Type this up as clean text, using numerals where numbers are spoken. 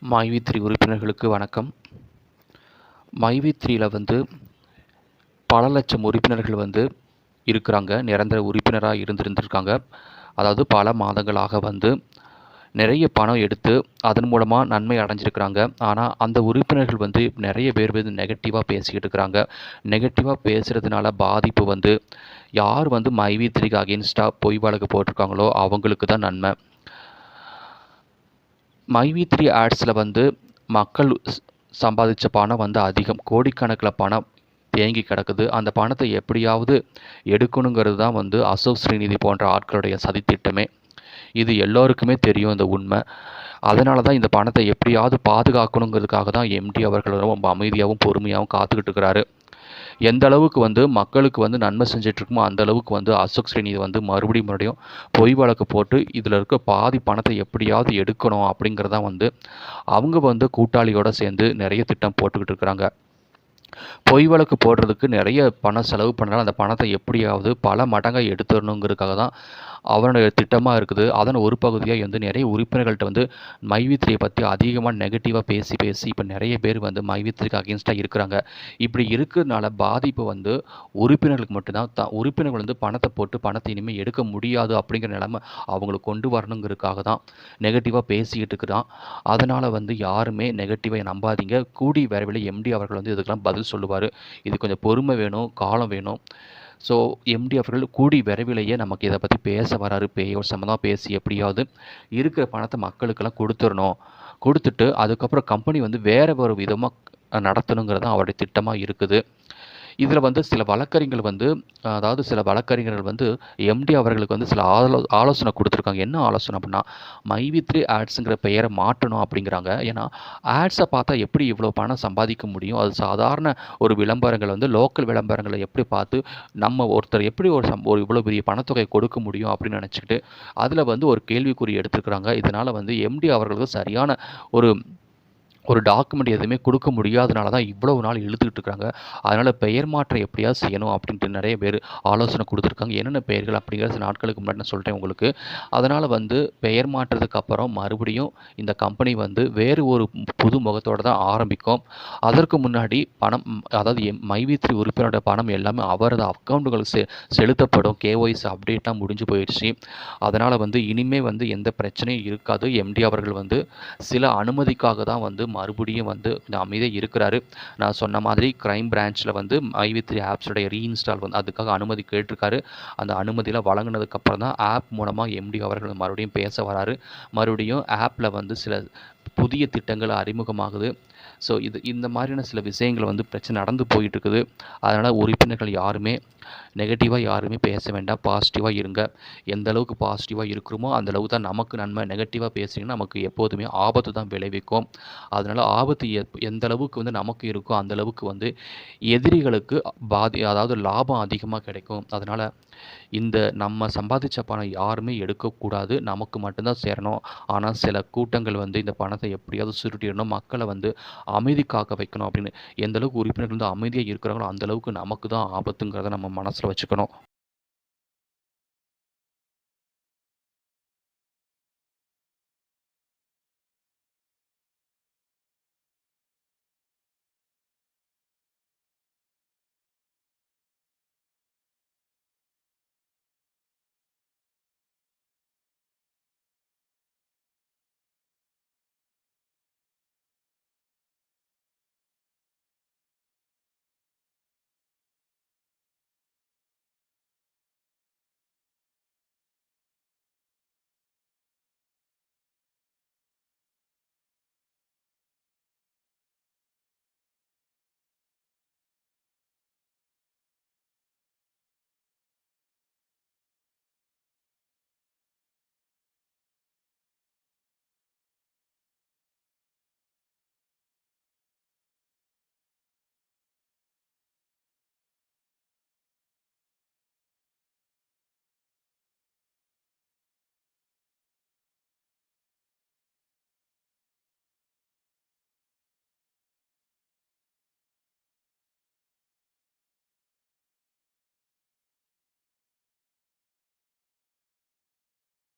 மைவி3 உறுப்பினர்களுக்கு வணக்கம். மைவி3ல பல லட்சம் உறுப்பினர்கள் இருக்கிறாங்க. நிரந்தர உறுப்பினராக இருந்திருக்காங்க. அதாவது பல மாதங்களாக நிறைய பணம் எடுத்து அதன் மூலமாக நன்மை அடைஞ்சிருக்கிறாங்க. ஆனால் அந்த உறுப்பினர்கள் நிறைய பேர் நெகட்டிவாக பேசிக்கிட்டு இருக்கிறாங்க. நெகட்டிவாக பேசுகிறதுனால பாதிப்பு யார் மைவி3க்கு அகெயின்ஸ்டாக பொய் வழக்கு போட்டிருக்காங்களோ அவங்களுக்கு தான் நன்மை. மைவி3 ஆட்ஸில் மக்கள் சம்பாதிச்ச பணம் அதிகம், கோடிக்கணக்கில் பணம் தேங்கி கிடக்குது. அந்த பணத்தை எப்படியாவது எடுக்கணுங்கிறது தான் அசோக் ஸ்ரீநிதி போன்ற ஆட்களுடைய சதித்திட்டமே. இது எல்லோருக்குமே தெரியும் இந்த உண்மை. அதனால தான் இந்த பணத்தை எப்படியாவது பாதுகாக்கணுங்கிறதுக்காக தான் எம்டி அவர்கள் ரொம்ப அமைதியாகவும் பொறுமையாகவும் காத்துக்கிட்டு இருக்கிறாரு. எந்த அளவுக்கு மக்களுக்கு நன்மை செஞ்சிட்ருக்குமோ அந்த அளவுக்கு அசோக் ஸ்ரீநிதி மறுபடியும் பொய் வழக்கு போட்டு இதில் இருக்க பாதி பணத்தை எப்படியாவது எடுக்கணும் அப்படிங்கிறதான் அவங்க கூட்டாளியோடு சேர்ந்து நிறைய திட்டம் போட்டுக்கிட்டு இருக்கிறாங்க. பொய் வழக்கு போடுறதுக்கு நிறைய பணம் செலவு பண்ணாலும் அந்த பணத்தை எப்படியாவது பல மடங்காக எடுத்துடணுங்கிறதுக்காக தான் அவனுடைய திட்டமாக இருக்குது. அதன் ஒரு பகுதியாக நிறைய உறுப்பினர்கள்ட்ட மைவி3யை பற்றி அதிகமாக நெகட்டிவாக பேசி இப்போ நிறைய பேர் மைவி3க்கு அகெயின்ஸ்டாக இருக்கிறாங்க. இப்படி இருக்கிறதுனால பாதிப்பு உறுப்பினர்களுக்கு மட்டும்தான். உறுப்பினர்கள் பணத்தை போட்டு பணத்தை இனிமேல் எடுக்க முடியாது அப்படிங்கிற நிலைமை அவங்களுக்கு கொண்டு வரணுங்கிறதுக்காக தான் நெகட்டிவாக பேசிக்கிட்டு இருக்கிறான். அதனால் யாருமே நெகட்டிவாக நம்பாதீங்க. கூடி விரைவில் எம்டி அவர்கள் இதுக்கெல்லாம் பதில் சொல்லுவார். இது கொஞ்சம் பொறுமை வேணும், காலம் வேணும். ஸோ எம்டி அவர்கள் கூடி விரைவிலேயே நமக்கு இதை பற்றி பேச வராரு. பேயோர் சம்மந்தமாக பேசி எப்படியாவது இருக்கிற பணத்தை மக்களுக்கெல்லாம் கொடுத்துடணும். கொடுத்துட்டு அதுக்கப்புறம் கம்பெனி வேறு ஒரு விதமாக நடத்தணுங்கிறது தான் அவருடைய திட்டமாக இருக்குது. இதில் சில வழக்கறிஞர்கள் அதாவது சில வழக்கறிஞர்கள் எம்டி அவர்களுக்கு சில ஆலோசனை கொடுத்துருக்காங்க. என்ன ஆலோசனை அப்படின்னா, மைவி3 ஆட்ஸுங்கிற பெயரை மாற்றணும் அப்படிங்கிறாங்க. ஏன்னா ஆட்ஸை பார்த்தா எப்படி இவ்வளோ பணம் சம்பாதிக்க முடியும்? அது சாதாரண ஒரு விளம்பரங்கள் லோக்கல் விளம்பரங்களை எப்படி பார்த்து நம்ம ஒருத்தர் எப்படி ஒரு இவ்வளோ பெரிய பணத்தொகை கொடுக்க முடியும் அப்படின்னு நினச்சிக்கிட்டு அதில் ஒரு கேள்விக்குறி எடுத்துருக்குறாங்க. இதனால் எம்டி அவர்களுக்கு சரியான ஒரு டாக்குமெண்ட் எதுவுமே கொடுக்க முடியாதனால தான் இவ்வளவு நாள் இழுத்துக்கிட்டு இருக்காங்க. அதனால் பெயர் மாற்றம் எப்படியாவது செய்யணும் அப்படின்ட்டு நிறைய பேர் ஆலோசனை கொடுத்துருக்காங்க. என்னென்ன பெயர்கள் அப்படிங்கிற சில நாட்களுக்கு முன்னாடி நான் சொல்கிறேன் உங்களுக்கு. அதனால் பெயர் மாற்றத்துக்கு அப்புறம் மறுபடியும் இந்த கம்பெனி வேறு ஒரு புது முகத்தோடு தான் ஆரம்பிக்கும். அதற்கு முன்னாடி பணம், அதாவது மைவி3 உறுப்பினரோட பணம் எல்லாமே அவரது அக்கௌண்ட்டுகளுக்கு செலுத்தப்படும். கேஒய்சி அப்டேட்லாம் முடிஞ்சு போயிடுச்சு. அதனால் இனிமேல் எந்த பிரச்சனையும் இருக்காது. எம்டி அவர்கள் சில அனுமதிக்காக தான் மறுபடியும் அமைதியாக இருக்கிறாரு. நான் சொன்ன மாதிரி கிரைம் பிரான்ச்சில் மைவி3 ஆப்ஸோடைய ரீஇன்ஸ்டால் அதுக்காக அனுமதி கேட்டிருக்காரு. அந்த அனுமதியில் வழங்கினதுக்கப்புறம் தான் ஆப் மூலமாக எம்டி அவர்கள் மறுபடியும் பேச வராரு. மறுபடியும் ஆப்பில் சில புதிய திட்டங்கள் அறிமுகமாகுது. ஸோ இந்த மாதிரியான சில விஷயங்கள் பிரச்சனை நடந்து போயிட்டுருக்குது. அதனால் உறுப்பினர்கள் யாருமே நெகட்டிவாக யாருமே பேச வேண்டாம். பாசிட்டிவாக இருங்க. எந்த அளவுக்கு பாசிட்டிவாக இருக்கிறோமோ அந்த அளவுக்கு தான் நமக்கு நன்மை. நெகட்டிவாக பேசிங்கன்னா நமக்கு எப்போதுமே ஆபத்து தான் விளைவிக்கும். அதனால் ஆபத்து எந்த அளவுக்கு நமக்கு இருக்கோ அந்த அளவுக்கு எதிரிகளுக்கு அதாவது லாபம் அதிகமாக கிடைக்கும். அதனால் நம்ம சம்பாதிச்ச பணம் யாருமே எடுக்கக்கூடாது. நமக்கு மட்டும்தான் சேரணும். ஆனால் சில கூட்டங்கள் இந்த பணத்தை எப்படியாவது சுருட்டிடணும், மக்களை அமைதி காக்க வைக்கணும் அப்படின்னு எந்த அளவுக்கு உறுப்பினர்கள் அமைதியாக இருக்கிறாங்களோ அந்த அளவுக்கு நமக்கு தான் ஆபத்துங்கிறத நம்ம மனசில் வச்சுக்கணும்.